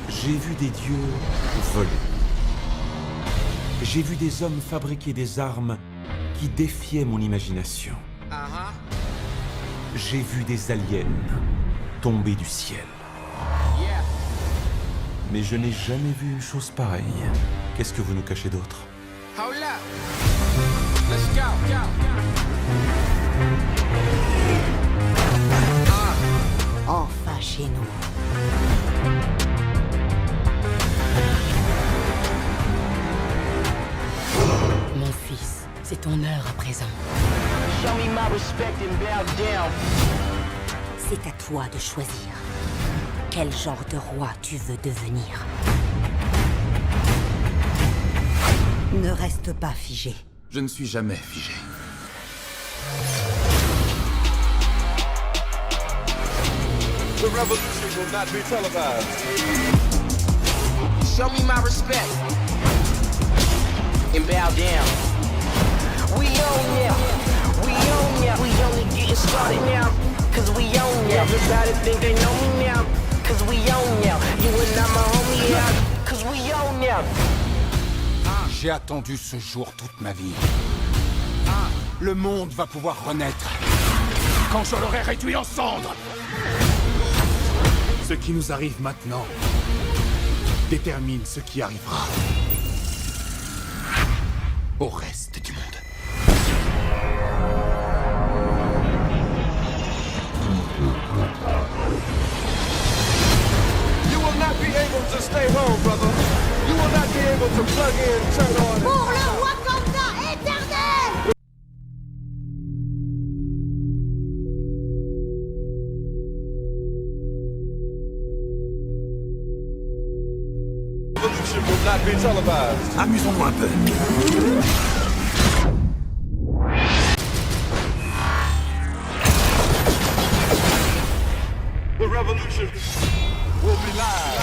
J'ai vu des dieux voler. J'ai vu des hommes fabriquer des armes qui défiaient mon imagination. J'ai vu des aliens tomber du ciel. Mais je n'ai jamais vu une chose pareille. Qu'est-ce que vous nous cachez d'autre? Hold up. Let's go. Enfin chez nous. Mon fils, c'est ton heure à présent. Show me my respect and bow down. C'est à toi de choisir. Quel genre de roi tu veux devenir? Ne reste pas figé. Je ne suis jamais figé. The revolution will not be televised. Show me my respect and bow down. We own now. We own now. We only getting started now. Cause we own now. Everybody think they know me now. Cause we own now. You and I'm a homie now. Cause we own now. J'ai attendu ce jour toute ma vie. Le monde va pouvoir renaître quand je l'aurai réduit en cendres. Ce qui nous arrive maintenant détermine ce qui arrivera au reste du monde. You will not be able to stay home, brother. You will not be able to plug in, turn on. Pour le Wakanda éternel! The revolution will not be televised. Amusons-nous un peu. The revolution will be live.